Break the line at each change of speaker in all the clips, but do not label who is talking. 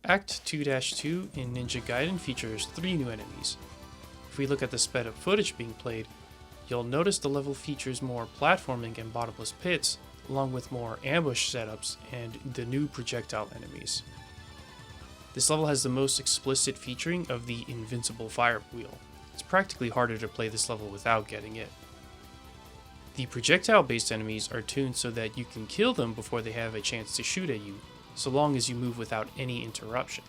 Act 2-2 in Ninja Gaiden features 3 new enemies. If we look at the sped up footage being played, you'll notice the level features more platforming and bottomless pits, along with more ambush setups and the new projectile enemies. This level has the most explicit featuring of the invincible fire wheel. It's practically harder to play this level without getting it. The projectile based enemies are tuned so that you can kill them before they have a chance to shoot at you, so long as you move without any interruption.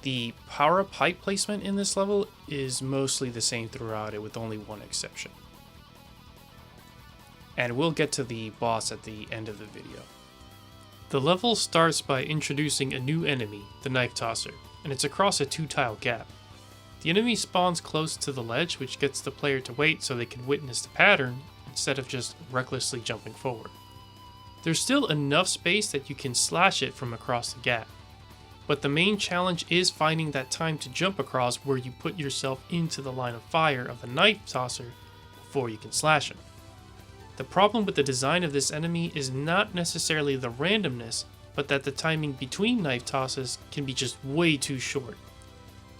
The power-up pipe placement in this level is mostly the same throughout it, with only one exception. And we'll get to the boss at the end of the video. The level starts by introducing a new enemy, the Knife Tosser, and it's across a 2-tile gap. The enemy spawns close to the ledge, which gets the player to wait so they can witness the pattern instead of just recklessly jumping forward. There's still enough space that you can slash it from across the gap, but the main challenge is finding that time to jump across where you put yourself into the line of fire of the Knife Tosser before you can slash him. The problem with the design of this enemy is not necessarily the randomness, but that the timing between knife tosses can be just way too short.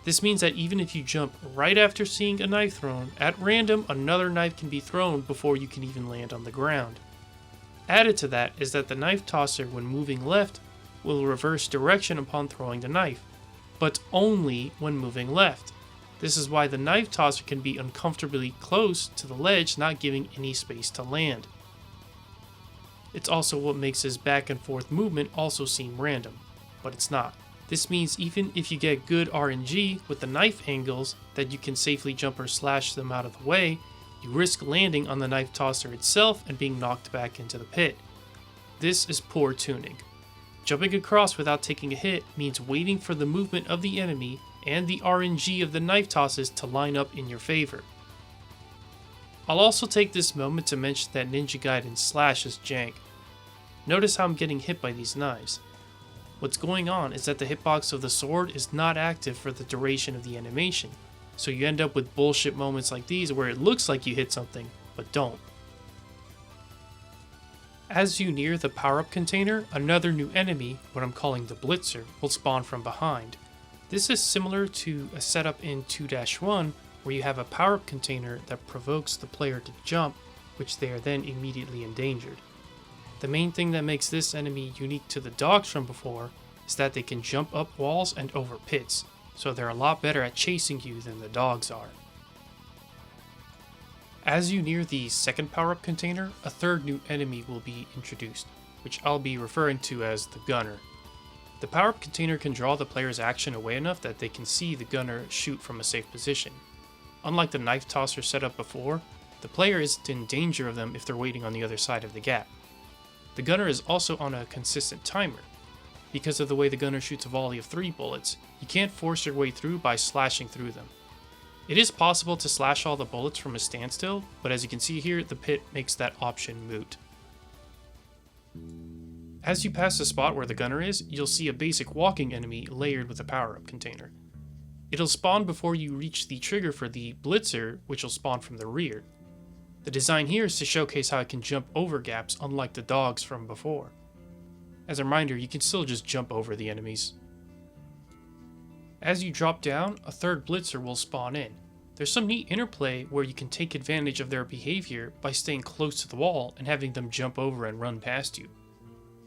This means that even if you jump right after seeing a knife thrown, at random another knife can be thrown before you can even land on the ground. Added to that is that the knife tosser, when moving left, will reverse direction upon throwing the knife, but only when moving left. This is why the knife tosser can be uncomfortably close to the ledge, not giving any space to land. It's also what makes his back and forth movement also seem random, but it's not. This means even if you get good RNG with the knife angles that you can safely jump or slash them out of the way, you risk landing on the knife tosser itself and being knocked back into the pit. This is poor tuning. Jumping across without taking a hit means waiting for the movement of the enemy and the RNG of the knife tosses to line up in your favor. I'll also take this moment to mention that Ninja Gaiden Slash is jank. Notice how I'm getting hit by these knives. What's going on is that the hitbox of the sword is not active for the duration of the animation, so you end up with bullshit moments like these where it looks like you hit something, but don't. As you near the power-up container, another new enemy, what I'm calling the Blitzer, will spawn from behind. This is similar to a setup in 2-1 where you have a power-up container that provokes the player to jump, which they are then immediately endangered. The main thing that makes this enemy unique to the dogs from before is that they can jump up walls and over pits, so they're a lot better at chasing you than the dogs are. As you near the second power-up container, a third new enemy will be introduced, which I'll be referring to as the Gunner. The power-up container can draw the player's action away enough that they can see the Gunner shoot from a safe position. Unlike the knife tosser setup before, the player isn't in danger of them if they're waiting on the other side of the gap. The Gunner is also on a consistent timer. Because of the way the Gunner shoots a volley of 3 bullets, you can't force your way through by slashing through them. It is possible to slash all the bullets from a standstill, but as you can see here, the pit makes that option moot. As you pass the spot where the Gunner is, you'll see a basic walking enemy layered with a power-up container. It'll spawn before you reach the trigger for the Blitzer, which will spawn from the rear. The design here is to showcase how it can jump over gaps unlike the dogs from before. As a reminder, you can still just jump over the enemies. As you drop down, a third Blitzer will spawn in. There's some neat interplay where you can take advantage of their behavior by staying close to the wall and having them jump over and run past you.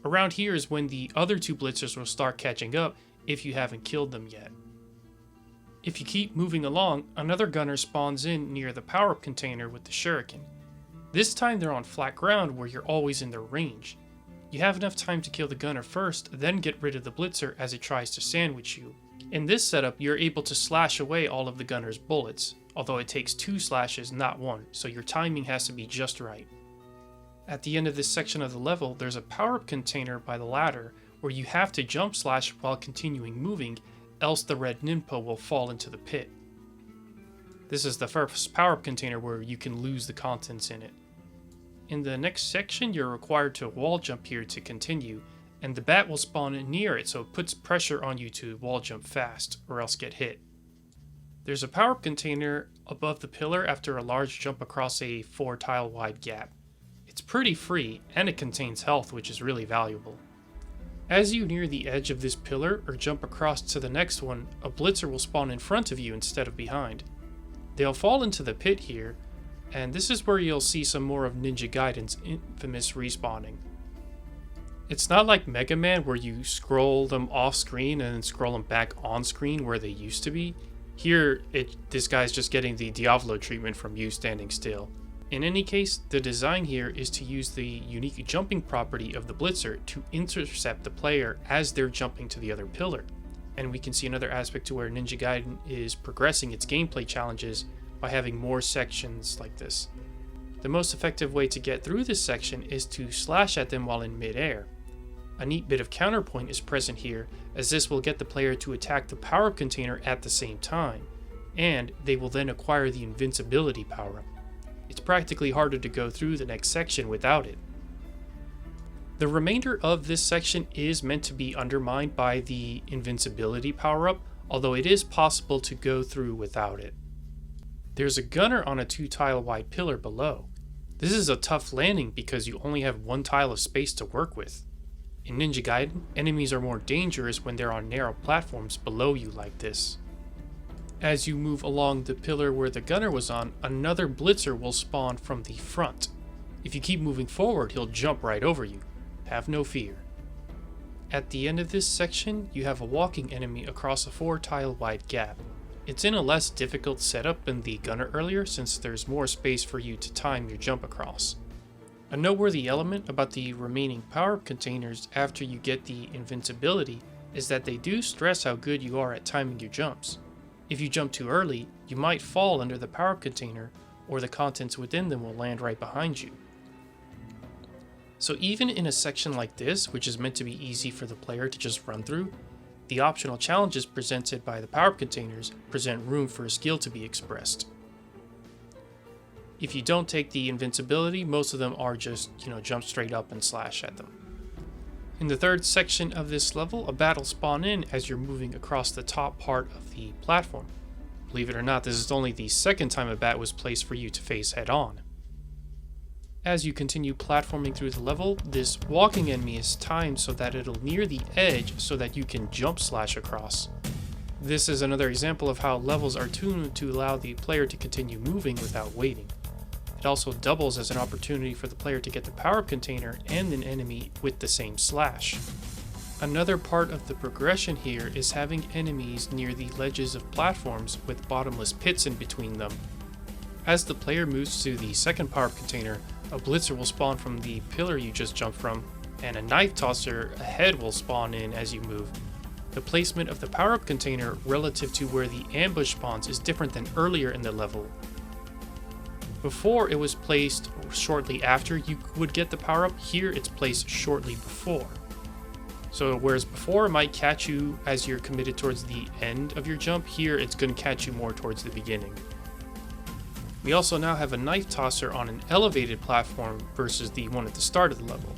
Around here is when the other 2 Blitzers will start catching up if you haven't killed them yet. If you keep moving along, another Gunner spawns in near the power-up container with the shuriken. This time they're on flat ground where you're always in their range. You have enough time to kill the Gunner first, then get rid of the Blitzer as it tries to sandwich you. In this setup, you're able to slash away all of the Gunner's bullets, although it takes 2 slashes, not 1, so your timing has to be just right. At the end of this section of the level, there's a power-up container by the ladder where you have to jump slash while continuing moving, else the red Ninpo will fall into the pit. This is the first power-up container where you can lose the contents in it. In the next section, you're required to wall jump here to continue, and the bat will spawn near it, so it puts pressure on you to wall jump fast, or else get hit. There's a power-up container above the pillar after a large jump across a 4-tile wide gap. It's pretty free, and it contains health, which is really valuable. As you near the edge of this pillar or jump across to the next one, a blitzer will spawn in front of you instead of behind. They'll fall into the pit here, and this is where you'll see some more of Ninja Gaiden's infamous respawning. It's not like Mega Man where you scroll them off screen and then scroll them back on screen where they used to be. Here, this guy's just getting the Diablo treatment from you standing still. In any case, the design here is to use the unique jumping property of the blitzer to intercept the player as they're jumping to the other pillar. And we can see another aspect to where Ninja Gaiden is progressing its gameplay challenges by having more sections like this. The most effective way to get through this section is to slash at them while in mid-air. A neat bit of counterpoint is present here, as this will get the player to attack the power-up container at the same time, and they will then acquire the invincibility power-up. It's practically harder to go through the next section without it. The remainder of this section is meant to be undermined by the invincibility power-up, although it is possible to go through without it. There's a gunner on a 2-tile wide pillar below. This is a tough landing because you only have 1 tile of space to work with. In Ninja Gaiden, enemies are more dangerous when they're on narrow platforms below you like this. As you move along the pillar where the gunner was on, another blitzer will spawn from the front. If you keep moving forward, he'll jump right over you. Have no fear. At the end of this section, you have a walking enemy across a 4-tile wide gap. It's in a less difficult setup than the gunner earlier since there's more space for you to time your jump across. A noteworthy element about the remaining power-up containers after you get the invincibility is that they do stress how good you are at timing your jumps. If you jump too early, you might fall under the power-up container, or the contents within them will land right behind you. So even in a section like this, which is meant to be easy for the player to just run through, the optional challenges presented by the power-up containers present room for a skill to be expressed. If you don't take the invincibility, most of them are just, jump straight up and slash at them. In the third section of this level, a battle spawn in as you're moving across the top part of the platform. Believe it or not, this is only the second time a bat was placed for you to face head on. As you continue platforming through the level, this walking enemy is timed so that it'll near the edge so that you can jump slash across. This is another example of how levels are tuned to allow the player to continue moving without waiting. It also doubles as an opportunity for the player to get the power-up container and an enemy with the same slash. Another part of the progression here is having enemies near the ledges of platforms with bottomless pits in between them. As the player moves to the second power-up container, a blitzer will spawn from the pillar you just jumped from, and a knife tosser ahead will spawn in as you move. The placement of the power-up container relative to where the ambush spawns is different than earlier in the level. Before it was placed shortly after you would get the power-up, here it's placed shortly before. So whereas before it might catch you as you're committed towards the end of your jump, here it's going to catch you more towards the beginning. We also now have a knife tosser on an elevated platform versus the one at the start of the level.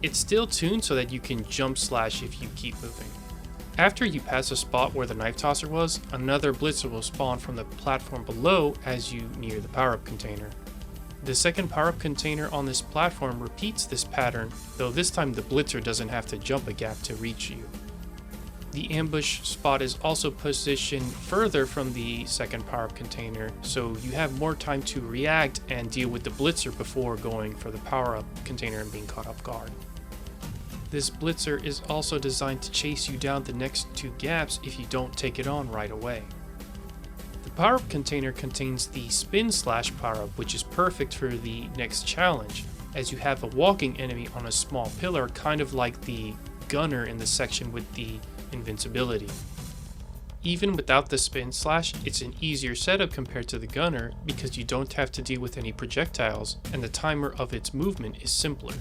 It's still tuned so that you can jump slash if you keep moving. After you pass a spot where the knife tosser was, another blitzer will spawn from the platform below as you near the power-up container. The second power-up container on this platform repeats this pattern, though this time the blitzer doesn't have to jump a gap to reach you. The ambush spot is also positioned further from the second power-up container, so you have more time to react and deal with the blitzer before going for the power-up container and being caught off guard. This blitzer is also designed to chase you down the next 2 gaps if you don't take it on right away. The power-up container contains the spin slash power-up, which is perfect for the next challenge, as you have a walking enemy on a small pillar, kind of like the gunner in the section with the invincibility. Even without the spin slash, it's an easier setup compared to the gunner because you don't have to deal with any projectiles, and the timer of its movement is simpler.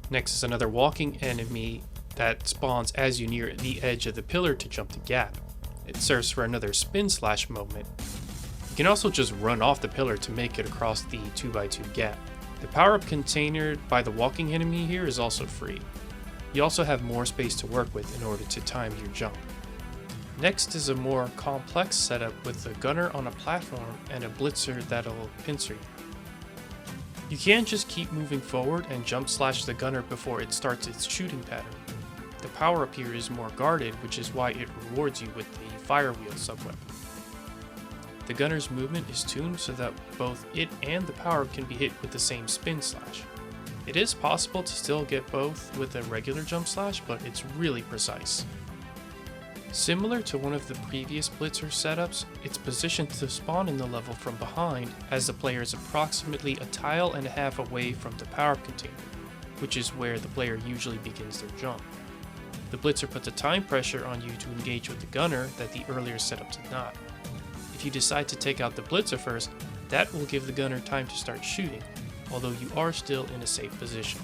Next is another walking enemy that spawns as you near the edge of the pillar to jump the gap. It serves for another spin slash moment. You can also just run off the pillar to make it across the 2x2 gap. The power-up container by the walking enemy here is also free. You also have more space to work with in order to time your jump. Next is a more complex setup with a gunner on a platform and a blitzer that'll pincer you. You can't just keep moving forward and jump slash the gunner before it starts its shooting pattern. The power up here is more guarded, which is why it rewards you with the fire wheel subweapon. The gunner's movement is tuned so that both it and the power up can be hit with the same spin slash. It is possible to still get both with a regular jump slash, but it's really precise. Similar to one of the previous Blitzer setups, it's positioned to spawn in the level from behind as the player is approximately a tile and a half away from the power-up container, which is where the player usually begins their jump. The Blitzer puts a time pressure on you to engage with the gunner that the earlier setup did not. If you decide to take out the Blitzer first, that will give the gunner time to start shooting, although you are still in a safe position.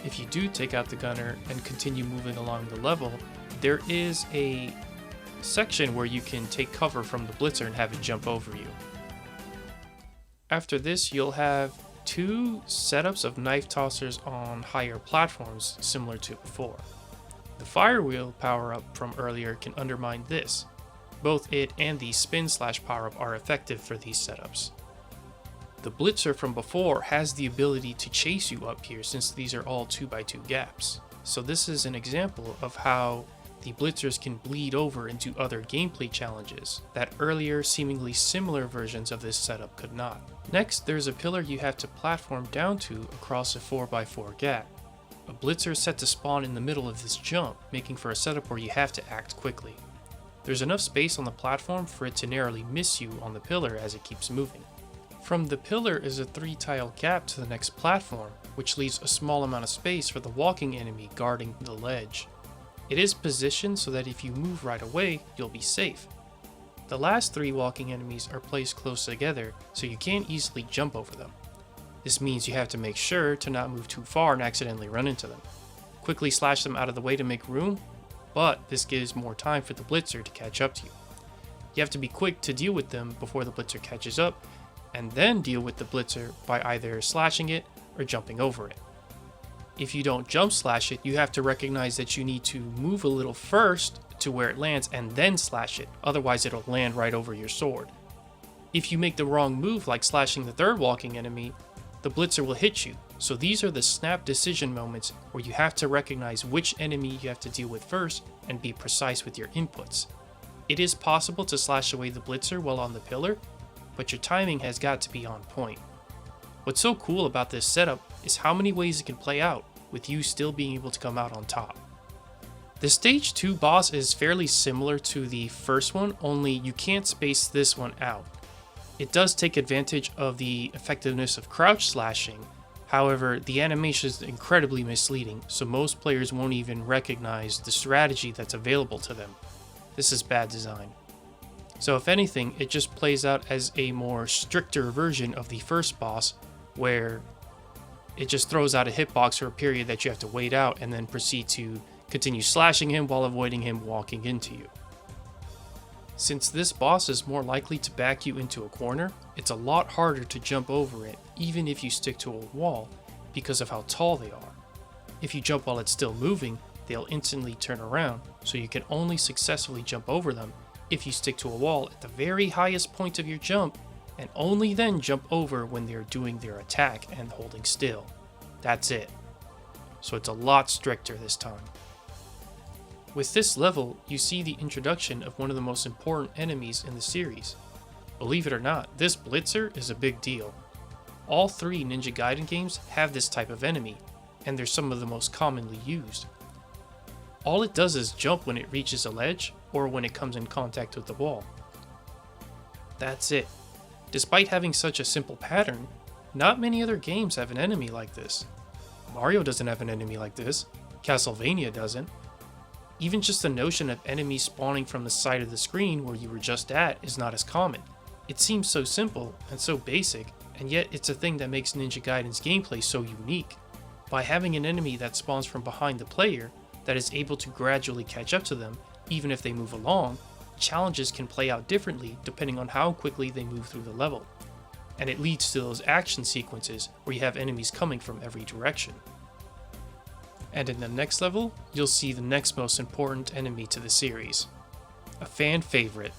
If you do take out the gunner and continue moving along the level, there is a section where you can take cover from the Blitzer and have it jump over you. After this, you'll have two setups of knife tossers on higher platforms similar to before. The fire wheel power-up from earlier can undermine this. Both it and the spin slash power-up are effective for these setups. The Blitzer from before has the ability to chase you up here since these are all 2x2 gaps. So this is an example of how the Blitzers can bleed over into other gameplay challenges that earlier seemingly similar versions of this setup could not. Next, there's a pillar you have to platform down to across a 4x4 gap. A Blitzer is set to spawn in the middle of this jump, making for a setup where you have to act quickly. There's enough space on the platform for it to narrowly miss you on the pillar as it keeps moving. From the pillar is a 3-tile gap to the next platform, which leaves a small amount of space for the walking enemy guarding the ledge. It is positioned so that if you move right away, you'll be safe. The last 3 walking enemies are placed close together, so you can't easily jump over them. This means you have to make sure to not move too far and accidentally run into them. Quickly slash them out of the way to make room, but this gives more time for the Blitzer to catch up to you. You have to be quick to deal with them before the Blitzer catches up, and then deal with the Blitzer by either slashing it or jumping over it. If you don't jump slash it, you have to recognize that you need to move a little first to where it lands and then slash it, otherwise it'll land right over your sword. If you make the wrong move like slashing the 3rd walking enemy, the Blitzer will hit you, so these are the snap decision moments where you have to recognize which enemy you have to deal with first and be precise with your inputs. It is possible to slash away the Blitzer while on the pillar, but your timing has got to be on point. What's so cool about this setup is how many ways it can play out, with you still being able to come out on top. The stage 2 boss is fairly similar to the first one, only you can't space this one out. It does take advantage of the effectiveness of crouch slashing, however the animation is incredibly misleading, so most players won't even recognize the strategy that's available to them. This is bad design. So if anything, it just plays out as a more stricter version of the first boss, where it just throws out a hitbox for a period that you have to wait out and then proceed to continue slashing him while avoiding him walking into you. Since this boss is more likely to back you into a corner, it's a lot harder to jump over it even if you stick to a wall because of how tall they are. If you jump while it's still moving, they'll instantly turn around, so you can only successfully jump over them if you stick to a wall at the very highest point of your jump, and only then jump over when they're doing their attack and holding still. That's it. So it's a lot stricter this time. With this level, you see the introduction of one of the most important enemies in the series. Believe it or not, this Blitzer is a big deal. All 3 Ninja Gaiden games have this type of enemy, and they're some of the most commonly used. All it does is jump when it reaches a ledge, or when it comes in contact with the wall. That's it. Despite having such a simple pattern, not many other games have an enemy like this. Mario doesn't have an enemy like this. Castlevania doesn't. Even just the notion of enemies spawning from the side of the screen where you were just at is not as common. It seems so simple and so basic, and yet it's a thing that makes Ninja Gaiden's gameplay so unique. By having an enemy that spawns from behind the player, that is able to gradually catch up to them, even if they move along, challenges can play out differently depending on how quickly they move through the level. And it leads to those action sequences where you have enemies coming from every direction. And in the next level, you'll see the next most important enemy to the series. A fan favorite,